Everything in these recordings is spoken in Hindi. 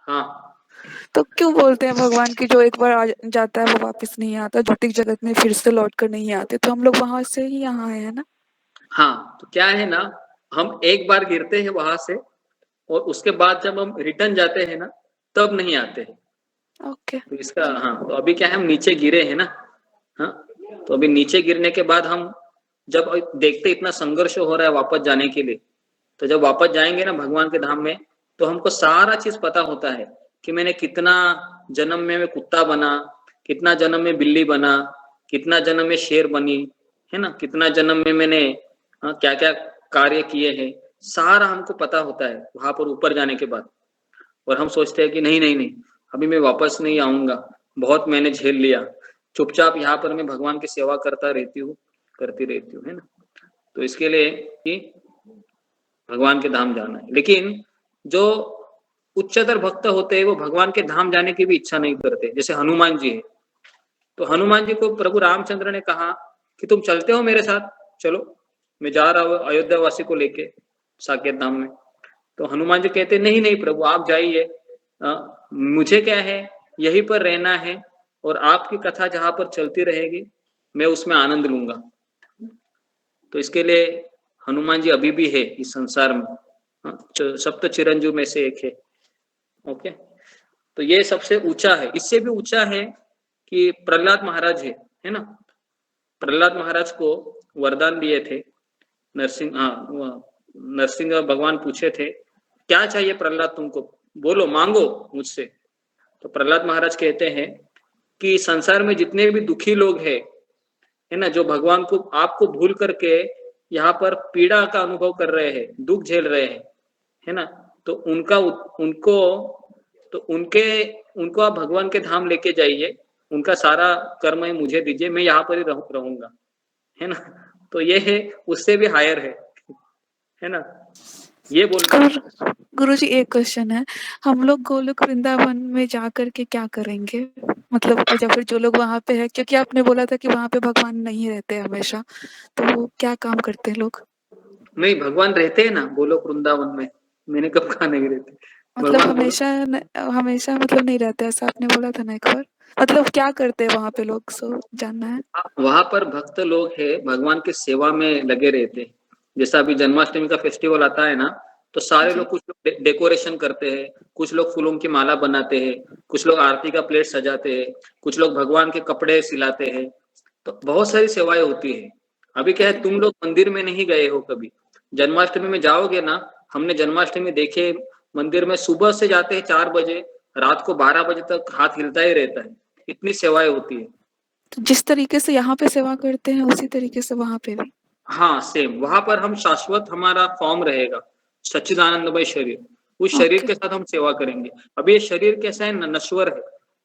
हाँ तो क्यों बोलते हैं भगवान की जो एक बार आ जाता है वो वापस नहीं आता, भौतिक जगत में फिर से लौट कर नहीं आते, तो हम लोग वहां से ही यहाँ आए हैं ना। हाँ, तो क्या है ना, हम एक बार गिरते हैं वहां से, और उसके बाद जब हम रिटर्न जाते हैं ना, तब नहीं आते। ओके। तो इसका, हाँ, तो अभी क्या है, हम नीचे गिरे हैं ना। हाँ, तो अभी नीचे गिरने के बाद हम जब देखते इतना संघर्ष हो रहा है वापस जाने के लिए, तो जब वापस जाएंगे ना भगवान के धाम में, तो हमको सारा चीज पता होता है कि मैंने कितना जन्म में मैं कुत्ता बना, कितना जन्म में बिल्ली बना, कितना जन्म में शेर बनी, है ना, कितना जन्म में मैंने क्या क्या कार्य किए हैं, सारा हमको पता होता है वहां पर ऊपर जाने के बाद। और हम सोचते हैं कि नहीं नहीं नहीं, अभी मैं वापस नहीं आऊंगा, बहुत मैंने झेल लिया, चुपचाप यहाँ पर मैं भगवान की सेवा करता रहती हूँ, करती रहती हूँ, है ना। तो इसके लिए कि भगवान के धाम जाना है। लेकिन जो उच्चतर भक्त होते हैं वो भगवान के धाम जाने की भी इच्छा नहीं करते, जैसे हनुमान जी है। तो हनुमान जी को प्रभु रामचंद्र ने कहा कि तुम चलते हो मेरे साथ, चलो, मैं जा रहा हूँ अयोध्या वासी को लेके साकेत धाम में। तो हनुमान जी कहते नहीं नहीं प्रभु, आप जाइए, मुझे क्या है, यहीं पर रहना है, और आपकी कथा जहां पर चलती रहेगी मैं उसमें आनंद लूंगा। तो इसके लिए हनुमान जी अभी भी है इस संसार में, सप्त चिरंजीव में से एक है। ओके, तो ये सबसे ऊंचा है। इससे भी ऊंचा है कि प्रहलाद महाराज है ना। प्रहलाद महाराज को वरदान दिए थे नरसिंह, हाँ, नरसिंह भगवान पूछे थे क्या चाहिए प्रहलाद तुमको, बोलो मांगो मुझसे। तो प्रहलाद महाराज कहते हैं कि संसार में जितने भी दुखी लोग हैं, है ना, जो भगवान को आपको भूल करके यहाँ पर पीड़ा का अनुभव कर रहे हैं, दुख झेल रहे हैं, है ना, तो उनको तो उनको आप भगवान के धाम लेके जाइए, उनका सारा कर्म है मुझे दीजिए, मैं यहाँ पर ही रहूंगा, है ना। तो ये है, उससे भी हायर है ना, ये बोल। गुरु जी एक क्वेश्चन है, हम लोग गोलोक वृंदावन में जा करके क्या करेंगे, मतलब या फिर जो लोग वहाँ पे है, क्योंकि आपने बोला था कि वहाँ पे भगवान नहीं रहते हमेशा, तो वो क्या काम करते हैं लोग। नहीं, भगवान रहते हैं ना गोलोक वृंदावन में, मैंने कब कहा नहीं रहते। मतलब भगवान गोलोक, हमेशा हमेशा मतलब नहीं रहते ऐसा आपने बोला था ना एक बार, मतलब क्या करते हैं वहाँ पे लोग, सो जानना है। वहां पर भक्त लोग हैं, भगवान की सेवा में लगे रहते हैं। जैसा अभी जन्माष्टमी का फेस्टिवल आता है ना, तो सारे जी लोग, कुछ लोग डेकोरेशन करते हैं, कुछ लोग फूलों की माला बनाते हैं, कुछ लोग आरती का प्लेट सजाते हैं, कुछ लोग भगवान के कपड़े सिलाते हैं। तो बहुत सारी सेवाएं होती है। अभी क्या है, जी। तुम लोग मंदिर में नहीं गए हो कभी, जन्माष्टमी में जाओगे ना, हमने जन्माष्टमी देखे, मंदिर में सुबह से जाते हैं 4 बजे, रात को 12 बजे तक हाथ हिलता ही रहता है, इतनी सेवाएं होती है। तो जिस तरीके से यहाँ पे सेवा करते हैं उसी तरीके से वहाँ पे भी। हाँ सेम, वहां पर हम शाश्वत, हमारा फॉर्म रहेगा सच्चिदानंदमय शरीर, उस शरीर ओके। के साथ हम सेवा करेंगे। अभी ये शरीर कैसा है, नश्वर है,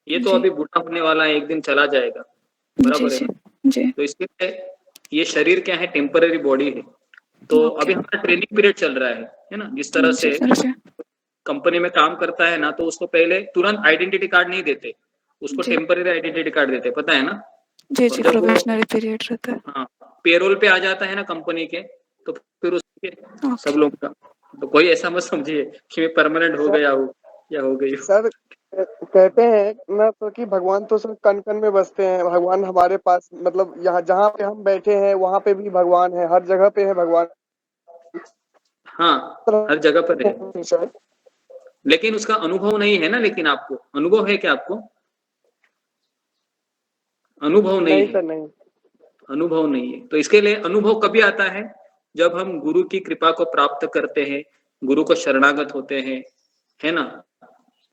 ये तो जी अभी बूढ़ा होने वाला है, एक दिन चला जाएगा, जी बराबर है जी ना। जी। तो इसके लिए ये शरीर क्या है, टेम्पररी बॉडी है। तो ओके। अभी हमारा ट्रेनिंग पीरियड चल रहा है ना, जिस तरह जी से सर जी। कंपनी में काम करता है ना, तो उसको पहले तुरंत आइडेंटिटी कार्ड नहीं देते, उसको जी टेम्पररी आइडेंटिटी कार्ड देते, पता है ना। जी और जी, जब वो, प्रोबेशनरी पीरियड रहता है। हाँ, पेरोल पे आ जाता है ना कंपनी के, तो फिर उसके सब ओके। लोग का, तो कोई ऐसा मत समझिए कि मैं परमानेंट हो सर गया हूँ या हो गई हूँ। सर कहते हैं ना तो कि भगवान तो सर कण कण में बसते हैं, भगवान हमारे पास, मतलब यहाँ जहाँ पे हम बैठे हैं वहां पे भी भगवान है, हर जगह पे है भगवान। हाँ, हर जगह पर है, लेकिन उसका अनुभव नहीं है ना। लेकिन आपको अनुभव है क्या, आपको अनुभव नहीं नहीं है, सर नहीं। अनुभव नहीं है। तो इसके लिए अनुभव कभी आता है, जब हम गुरु की कृपा को प्राप्त करते हैं, गुरु को शरणागत होते हैं, है ना,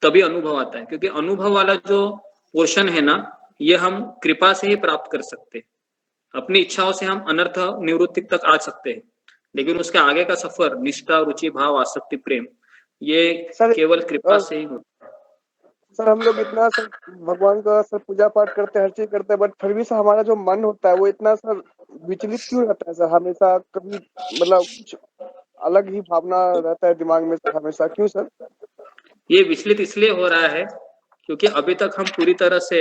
तभी अनुभव आता है। क्योंकि अनुभव वाला जो पोर्शन है ना, ये हम कृपा से ही प्राप्त कर सकते हैं। अपनी इच्छाओं से हम अनर्थ निवृत्ति तक आ सकते हैं, लेकिन उसके आगे का सफर, निष्ठा, रुचि, भाव, आसक्ति, प्रेम, ये सर केवल कृपा से ही होता है। सर हम लोग इतना सर भगवान का सर पूजा पाठ करते हैं, हर चीज करते हैं, बट फिर भी सर हमारा जो मन होता है वो इतना सर विचलित क्यों रहता है सर, हमेशा कभी मतलब कुछ अलग ही भावना रहता है दिमाग में सर, हमेशा क्यों सर। ये विचलित इसलिए हो रहा है क्योंकि अभी तक हम पूरी तरह से,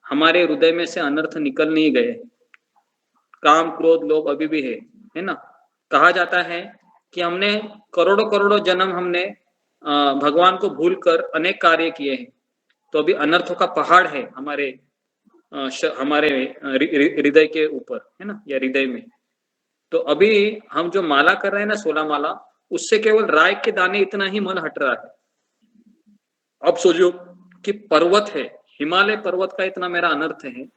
हमारे हृदय में से अनर्थ निकल नहीं गए। काम, क्रोध, लोभ अभी भी है ना। कहा जाता है कि हमने करोड़ों करोड़ों जन्म हमने भगवान को भूलकर अनेक कार्य किए हैं, तो अभी अनर्थों का पहाड़ है हमारे हमारे हृदय के ऊपर, है ना, या हृदय में। तो अभी हम जो माला कर रहे हैं ना, 16 माला, उससे केवल राय के दाने इतना ही मन हट रहा है। अब सोचो कि पर्वत है, हिमालय पर्वत का इतना मेरा अनर्थ है,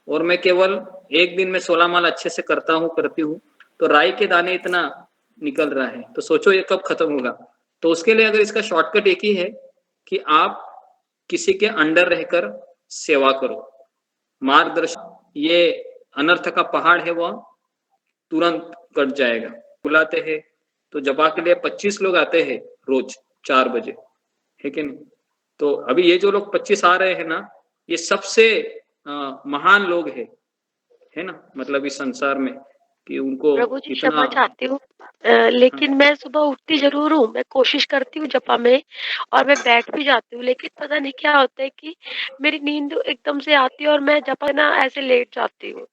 और मैं केवल एक दिन में 16 माला अच्छे से करती हूँ, तो राई के दाने इतना निकल रहा है। तो सोचो ये कब खत्म होगा। तो उसके लिए अगर इसका शॉर्टकट एक ही है कि आप किसी के अंडर रहकर सेवा करो, मार्गदर्शन, ये अनर्थ का पहाड़ है वह तुरंत कट जाएगा। बुलाते हैं तो जपा के लिए 25 लोग आते हैं रोज 4 बजे, है कि नहीं? तो अभी ये जो लोग 25 आ रहे हैं ना, ये सबसे महान लोग है ना, मतलब इस संसार में, कि उनको प्रभु जी इतना क्षमा चाहती हूँ, लेकिन मैं सुबह उठती जरूर हूँ, मैं कोशिश करती हूँ जपा में, और मैं बैठ भी जाती हूँ, लेकिन पता नहीं क्या होता है कि मेरी नींद एकदम से आती है और मैं जपा ना ऐसे लेट जाती हूँ,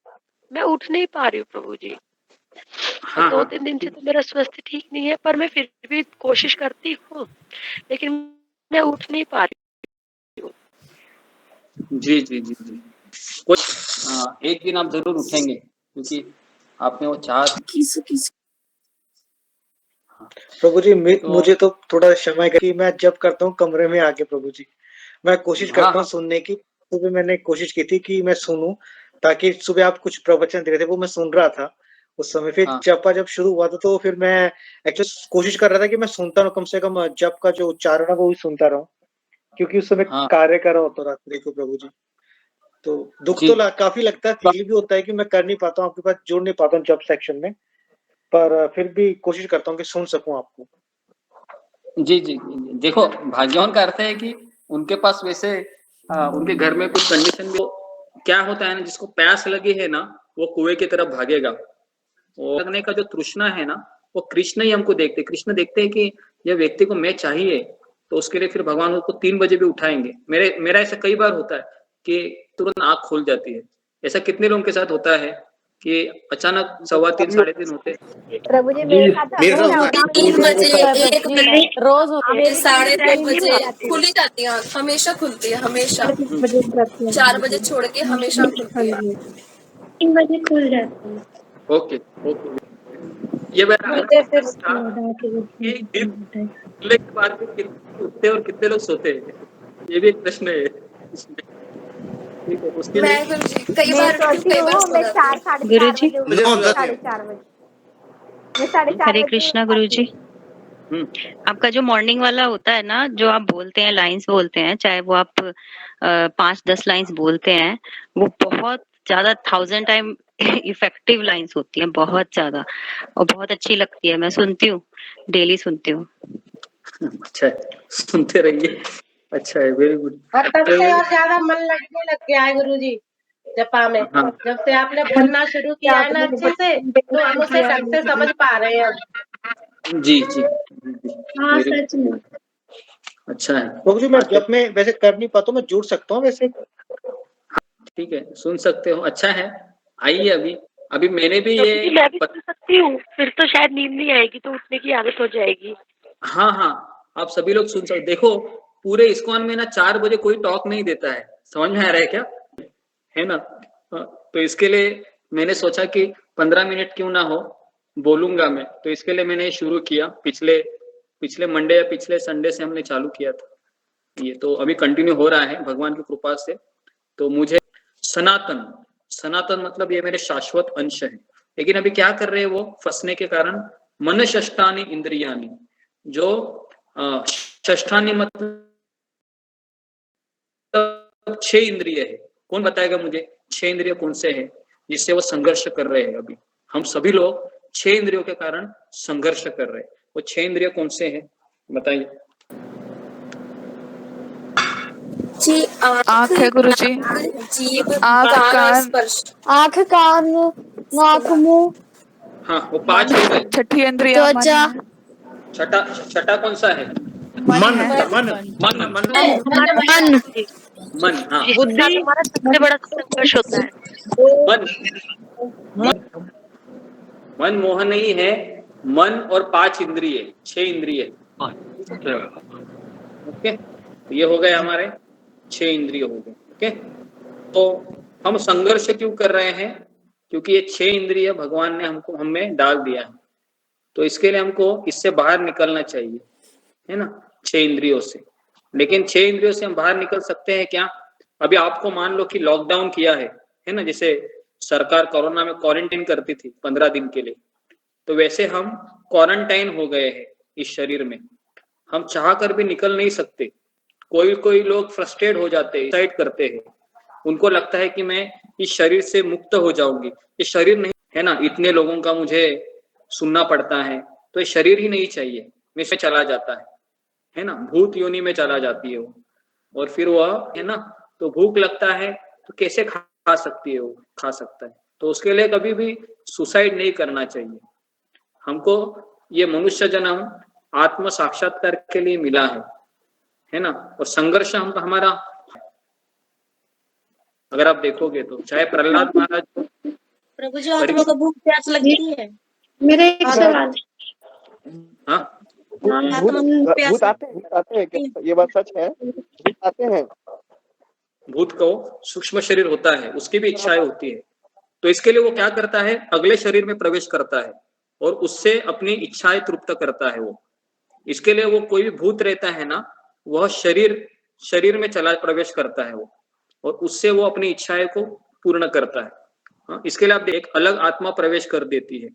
मैं उठ नहीं पा रही हूँ प्रभु जी। हाँ, 2-3 दिन से तो मेरा स्वास्थ्य ठीक नहीं है, पर मैं फिर भी कोशिश करती हूँ, लेकिन मैं उठ नहीं पा रही हूँ। जी जी जी जी, कुछ एक दिन आप जरूर उठेंगे, क्योंकि आपने वो चाह। प्रभु जी तो मुझे तो थोड़ा क्षमा करिए, मैं जब करता हूँ कमरे में आके, प्रभु जी मैं कोशिश हाँ, करता हाँ, हूँ सुनने की। सुबह मैंने कोशिश की थी कि मैं सुनूं, ताकि सुबह आप कुछ प्रवचन दे रहे थे वो मैं सुन रहा था उस समय। फिर हाँ, जपा जब शुरू हुआ था तो फिर मैं एक्चुअली कोशिश कर रहा था कि मैं सुनता रहूं, कम से कम जप का जो उच्चारण है वो भी सुनता रहूं, क्योंकि उस समय हाँ, कार्य कर रहा होता रात्रि को, प्रभु जी। तो दुख जी, तो काफी लगता है, फील भी होता है कि मैं कर नहीं पाता हूँ, आपके पास जुड़ नहीं पाता हूँ जब सेक्शन में, पर फिर भी कोशिश करता हूँ कि सुन सकूं आपको। जी जी जी। देखो, भाग्यवान का अर्थ है कि उनके पास वैसे उनके घर में कुछ कंडीशन भी, क्या होता है ना, जिसको प्यास लगी है ना, वो कुएं की तरफ भागेगा। और लगने का जो तृष्णा है ना, वो कृष्ण ही हमको देखते, कृष्ण देखते हैं कि यह व्यक्ति को मैं चाहिए, तो उसके लिए फिर भगवान उसको 3 बजे भी उठाएंगे। मेरा ऐसा कई बार होता है कि तुरंत आंख खुल जाती है। ऐसा कितने लोगों के साथ होता है कि अचानक 3:15 साढ़े 3 होते हैं। प्रभु जी मेरे साथ मेरे हमेशा साथ होता है, 3 बजे, 1 बजे, रोज होता है, मेरी साढ़े 2 टाइमिंग बजे हो जाती खुली जाती है आँख, हमेशा खुलती है, हमेशा। 4 बजे छोड़ के हमेशा खुलती है। 3 बजे खुल जाती है। ओके ओके, ये मेरा मुझे फिर खुलने के बाद भी कितने उठते और कितने लोग सोते हैं, ये भी एक प्रश्न है इसमें। ठीक है, उसके लिए मैं गुरुजी कई मैं बार उठती हूँ, सोती कई बार हूँ, सो मैं जाती हूँ। 4 साढ़े 4 गुरुजी, बजे उठती हूँ, 4:30 बजे, मैं 4:30 हरे बजे कृष्णा उठ गुरुजी। जाती हूँ। आपका जो मॉर्निंग वाला होता है ना, जो आप बोलते हैं, लाइंस बोलते हैं, चाहे वो आप 5-10 लाइंस बोलते हैं, वो बहुत ज्यादा 1000 टाइम इफेक्टिव लाइंस होती हैं, बहुत ज्यादा, और बहुत अच्छी लगती है। मैं सुनती हूँ, डेली सुनती हूँ। अच्छा है, सुनते रहिए, अच्छा है, वेरी गुड। और तब से और ज्यादा मन लगने लग गया है गुरुजी जपा में। हाँ, जब से आपने बोलना शुरू किया है ना अच्छे से, तो हम उसे ढंग से समझ पा रहे हैं। जी जी, हाँ वेरी सच में। अच्छा है। प्रभु जी मैं जब मैं वैसे कर नहीं पाता हूँ, मैं जुड़ सकता हूँ वैसे। ठीक है, सुन सकते हो, अच्छा है। आइए, अभी अभी मैंने भी प्रभु ये जी मैं भी सुन सकती हूँ, फिर तो शायद नींद नहीं आएगी, तो उठने की आदत हो जाएगी। हाँ हाँ, आप सभी लोग सुन सकते। देखो, पूरे इस्कॉन में ना 4 बजे कोई टॉक नहीं देता है, समझ में आ रहा है क्या, है ना? तो इसके लिए मैंने सोचा कि 15 मिनट क्यों ना हो, बोलूंगा मैं। तो इसके लिए मैंने शुरू किया, पिछले मंडे या पिछले संडे से हमने चालू किया था ये, तो अभी कंटिन्यू हो रहा है भगवान की कृपा से। तो मुझे सनातन मतलब ये मेरे शाश्वत अंश है। लेकिन अभी क्या कर रहे हैं वो, फंसने के कारण, मन षष्ठानि इंद्रियानि, जो षष्ठानि मतलब 6 इंद्रिय है। कौन बताएगा मुझे 6 इंद्रिय कौन से हैं जिससे वो संघर्ष कर रहे हैं? अभी हम सभी लोग 6 इंद्रियों के कारण संघर्ष कर रहे हैं। वो 6 इंद्रिय कौन से हैं, बताइए। जी, आँख है गुरुजी, जीभ, आँख, कान और कान, स्पर्श। आँख, कान, नाक, मुंह, हाँ, वो 5 हो गए। छठी इंद्रिया मन त्वचा, है। छठा कौन सा है? मन मन। मन, हाँ, इसके साथ हमारा सबसे बड़ा संघर्ष होता है। मन मन मोह नहीं है। मन और 5 इंद्रिय, 6 इंद्रिय, ओके, तो ये हो गए हमारे 6 इंद्रिय हो गए। ओके, तो हम संघर्ष क्यों कर रहे हैं? क्योंकि ये 6 इंद्रिय भगवान ने हमको हमें डाल दिया है, तो इसके लिए हमको इससे बाहर निकलना चाहिए, है ना, 6 इंद्रियों से। लेकिन 6 इंद्रियों से हम बाहर निकल सकते हैं क्या? अभी आपको मान लो कि लॉकडाउन किया है ना, जैसे सरकार कोरोना में क्वारंटाइन करती थी 15 दिन के लिए, तो वैसे हम क्वारंटाइन हो गए हैं इस शरीर में, हम चाह कर भी निकल नहीं सकते। कोई लोग फ्रस्ट्रेट हो जाते हैं, सुसाइड करते हैं, उनको लगता है कि मैं इस शरीर से मुक्त हो जाऊंगी, ये शरीर नहीं है ना, इतने लोगों का मुझे सुनना पड़ता है, तो ये शरीर ही नहीं चाहिए, मैं से चला जाता है ना, भूत योनि में चला जाती है वो, और फिर वह है ना, तो भूख लगता है तो कैसे खा सकती है वो, खा सकता है, तो उसके लिए कभी भी सुसाइड नहीं करना चाहिए। हमको ये मनुष्य जन्म आत्म साक्षात्कार के लिए मिला है ना, और संघर्ष हमको हमारा, अगर आप देखोगे तो चाहे प्रहलाद महाराज, प्रभु जी आत्मा को भूख प्यास लगती है। मेरे एक सवाल, हाँ भूत आते हैं क्या? ये बात सच है, भूत आते हैं? भूत को सूक्ष्म शरीर होता है, उसकी भी इच्छाएं होती है, तो इसके लिए वो क्या करता है, अगले शरीर में प्रवेश करता है और उससे अपनी इच्छाएं तृप्त करता है वो। इसके लिए वो कोई भी भूत रहता है ना, वह शरीर में चला प्रवेश करता है वो, और उससे वो अपनी इच्छाएं को पूर्ण करता है। हाँ, इसके लिए आप एक अलग आत्मा प्रवेश कर देती है,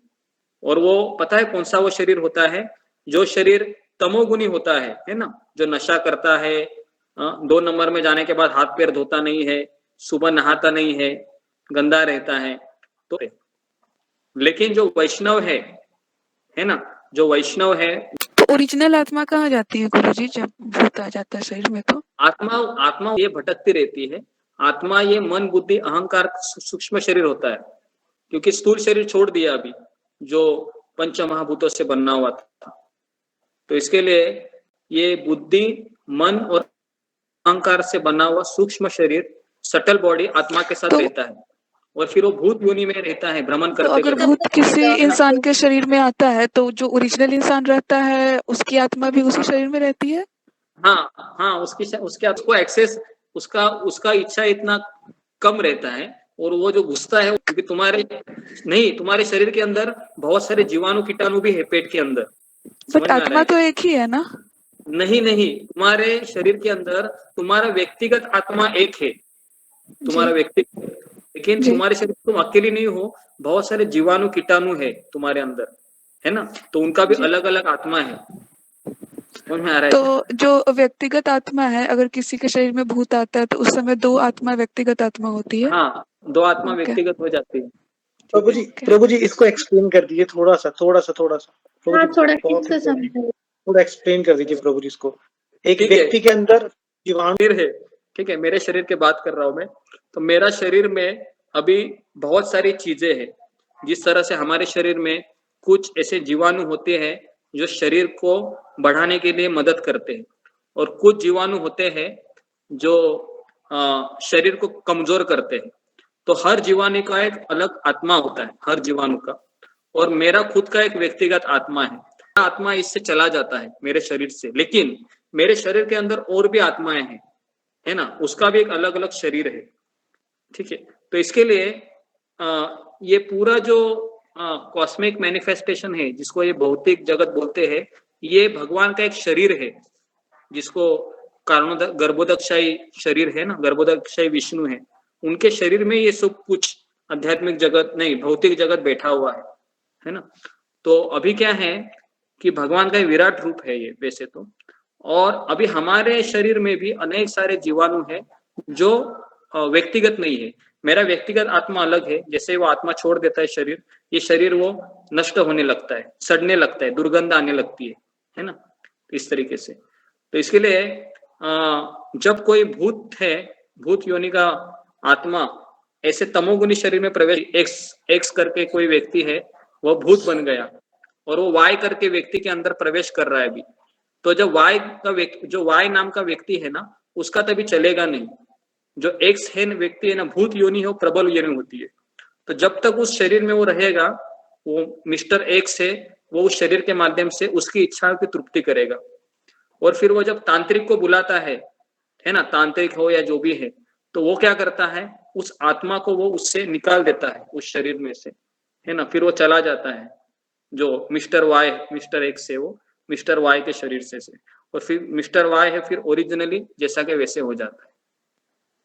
और वो पता है कौन सा वो शरीर होता है, जो शरीर तमोगुनी होता है ना, जो नशा करता है, 2 नंबर में जाने के बाद हाथ पैर धोता नहीं है, सुबह नहाता नहीं है, गंदा रहता है। तो लेकिन जो वैष्णव है ना, जो वैष्णव है, तो ओरिजिनल आत्मा कहाँ जाती है गुरुजी जब भूत आ जाता है शरीर में? तो आत्मा ये भटकती रहती है। आत्मा ये मन बुद्धि अहंकार सूक्ष्म शरीर होता है, क्योंकि स्थूल शरीर छोड़ दिया अभी, जो पंच महाभूतों से बनना हुआ था, तो इसके लिए ये बुद्धि मन और अहंकार से बना हुआ सूक्ष्म शरीर, सटल बॉडी आत्मा के साथ रहता है, और फिर वो भूत योनि में रहता है भ्रमण करते। तो अगर भूत किसी इंसान के शरीर में आता है, तो जो ओरिजिनल इंसान रहता है उसकी आत्मा भी उसी शरीर में रहती है? हाँ, उसको एक्सेस, उसका इच्छा इतना कम रहता है, और वो जो घुसता है, क्योंकि तुम्हारे शरीर के अंदर बहुत सारे जीवाणु कीटाणु भी है पेट के अंदर, बट आत्मा तो एक ही है ना? नहीं, तुम्हारे शरीर के अंदर तुम्हारा व्यक्तिगत आत्मा एक है, तुम्हारा व्यक्तिगत, लेकिन तुम्हारे शरीर तुम अकेली नहीं हो, बहुत सारे जीवाणु कीटाणु है तुम्हारे अंदर, है ना, तो उनका भी अलग अलग आत्मा है। तो जो व्यक्तिगत आत्मा है, अगर किसी के शरीर में भूत आता है तो उस समय 2 आत्मा व्यक्तिगत आत्मा होती है? हाँ, 2 आत्मा व्यक्तिगत हो जाती है। प्रभु जी इसको एक्सप्लेन कर दीजिए थोड़ा सा। हाँ, थोड़ा एक्सप्लेन कर दीजिए प्रभु जी इसको। एक व्यक्ति के अंदर जीवाणु है, ठीक है, मेरे शरीर की बात कर रहा हूँ मैं, तो मेरा शरीर में अभी बहुत सारी चीजें हैं, जिस तरह से हमारे शरीर में कुछ ऐसे जीवाणु होते हैं जो शरीर को बढ़ाने के लिए मदद करते हैं, और कुछ जीवाणु होते हैं जो शरीर को कमजोर करते हैं। तो हर जीवाणु का एक अलग आत्मा होता है, हर जीवाणु का, और मेरा खुद का एक व्यक्तिगत आत्मा है। आत्मा इससे चला जाता है मेरे शरीर से, लेकिन मेरे शरीर के अंदर और भी आत्माएं हैं, है ना, उसका भी एक अलग अलग शरीर है, ठीक है। तो इसके लिए ये पूरा जो कॉस्मिक मैनिफेस्टेशन है, जिसको ये भौतिक जगत बोलते हैं, ये भगवान का एक शरीर है, जिसको गर्भोदकशाही शरीर है ना, गर्भोदकशाही विष्णु है, उनके शरीर में ये सब कुछ आध्यात्मिक जगत नहीं, भौतिक जगत बैठा हुआ है ना। तो अभी क्या है कि भगवान का विराट रूप है ये वैसे तो, और अभी हमारे शरीर में भी अनेक सारे जीवाणु है जो व्यक्तिगत नहीं है। मेरा व्यक्तिगत आत्मा अलग है, जैसे वो आत्मा छोड़ देता है शरीर, ये शरीर वो नष्ट होने लगता है, सड़ने लगता है, दुर्गंध आने लगती है ना, इस तरीके से। तो इसके लिए जब कोई भूत योनि का आत्मा ऐसे तमोगुनी शरीर में प्रवेश, एक्स करके कोई व्यक्ति है, वो भूत बन गया, और वो वाई करके व्यक्ति के अंदर प्रवेश कर रहा है अभी, तो जब जो वाई नाम का व्यक्ति है ना, उसका तभी चलेगा नहीं। जो एक्स है व्यक्ति है ना, भूत योनि हो, प्रबल योनि होती है, तो जब तक उस शरीर में वो रहेगा, वो मिस्टर एक्स है, वो उस शरीर के माध्यम से उसकी इच्छाओं की तृप्ति करेगा। और फिर वो जब तांत्रिक को बुलाता है ना, तांत्रिक हो या जो भी है, तो वो क्या करता है, उस आत्मा को वो उससे निकाल देता है उस शरीर में से, है ना। फिर वो चला जाता है, जो मिस्टर वाई, मिस्टर एक्स है वो मिस्टर वाई के शरीर से और फिर मिस्टर वाई है फिर ओरिजिनली जैसा के वैसे हो जाता है।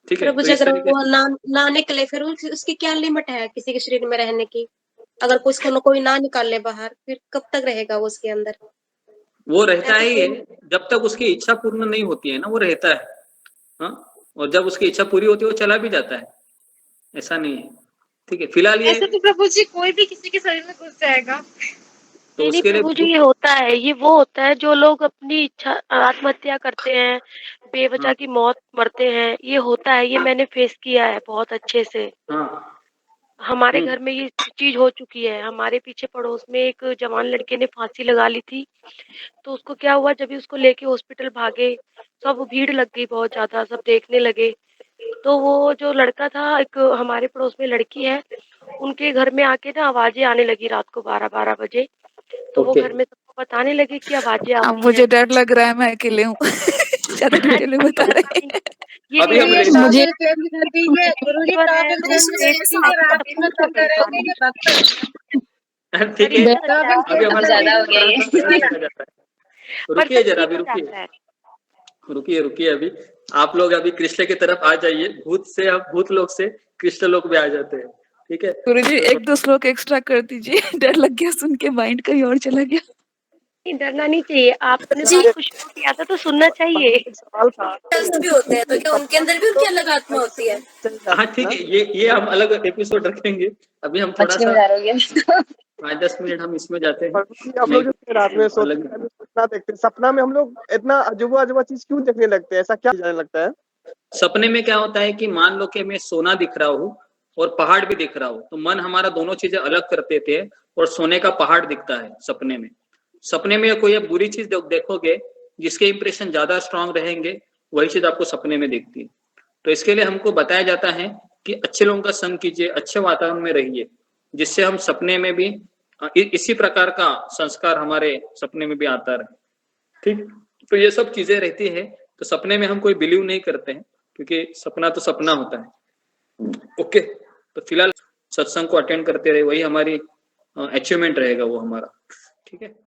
ठीक है, प्रभु तो जी इस अगर तरीके वो ना निकले फिर उसकी क्या लिमिट है किसी के शरीर में रहने की? अगर कोई ना निकाल ले बाहर, फिर कब तक रहेगा वो उसके अंदर? वो रहता ऐसे ही है कोई जब तक उसकी इच्छा पूर्ण नहीं होती है ना, वो रहता है। हाँ, और जब उसकी इच्छा पूरी होती है वो चला भी जाता है, ऐसा नहीं है। ठीक है, फिलहाल ये ऐसे तो प्रभु जी कोई भी किसी के शरीर में घुस जाएगा। तो नहीं उसके लिए प्रभु जी, ये होता है, ये वो होता है जो लोग अपनी इच्छा आत्महत्या करते हैं, बेवजह की मौत मरते हैं, ये होता है, ये मैंने फेस किया है बहुत अच्छे से। हाँ हमारे घर में ये चीज हो चुकी है। हमारे पीछे पड़ोस में एक जवान लड़के ने फांसी लगा ली थी, तो उसको क्या हुआ, जब भी उसको लेके हॉस्पिटल भागे, सब भीड़ लग गई बहुत ज्यादा, सब देखने लगे। तो वो जो लड़का था, एक हमारे पड़ोस में लड़की है, उनके घर में आके ना आवाजें आने लगी रात को 12-12 बजे। तो वो घर में सबको बताने लगे कि आवाजें अब आती मुझे हैं। डर लग रहा है, मैं अकेले हूँ। ज्यादा डिटेल में बता रहे हैं। ये अभी हम गुरुजी मुझे टॉपिक चेंज कर दीजिए, गुरुजी ईश्वर है, टॉपिक वो चेंज कर सेफ्टी दीजिए, रात सब दिन में कुछ तंग करता करेंगे है। कि बस ठीक है, टॉपिक अभी चेंज हमारे कर ज्यादा हो दीजिए। गया है। पर रुकिए सब जरा, ठीक अभी हो रुकिए जाता है। रुकिए अभी आप लोग अभी कृष्ण की तरफ आ जाइए, भूत से हम भूत लोग से कृष्ण लोग में आ जाते हैं। ठीक है, गुरुजी एक दो श्लोक एक्स्ट्रा कर दीजिए। डर लग गया सुन के, माइंड कहीं और चला गया। नहीं, डरना नहीं चाहिए। आपने जी बात को शुरू किया था तो सुनना चाहिए। एक सवाल था भी होते हैं, तो क्या उनके अंदर भी उनकी अलग आत्मा होती है? हाँ ठीक है, ये हम अलग एपिसोड रखेंगे। अभी हम थोड़ा सा 5-10 मिनट हम इसमें जाते हैं। हम मैं लोग जो रात में सोते अलग हैं, सपना देखते हैं, सपना में हम लोग इतना अजूबा अजूबा चीज क्यों देखने लगते हैं? ऐसा क्या जाने लगता है? सपने में क्या होता है कि मान लो कि मैं सोना दिख रहा हूँ और पहाड़ भी दिख रहा हूँ, तो मन हमारा दोनों चीजें अलग करते थे और सोने का पहाड़ दिखता है सपने में। सपने में कोई बुरी चीज देखोगे, जिसके इंप्रेशन ज्यादा स्ट्रांग रहेंगे, वही चीज आपको सपने में दिखती है। तो इसके लिए हमको बताया जाता है कि अच्छे लोगों का संग कीजिए, अच्छे वातावरण में रहिए, जिससे हम सपने में भी इसी प्रकार का संस्कार हमारे सपने में भी आता रहे। ठीक, तो ये सब चीजें रहती है। तो सपने में हम कोई बिलीव नहीं करते हैं, क्योंकि सपना तो सपना होता है। ओके, तो फिलहाल सत्संग को अटेंड करते रहे, वही हमारी अचीवमेंट रहेगा वो हमारा। ठीक है।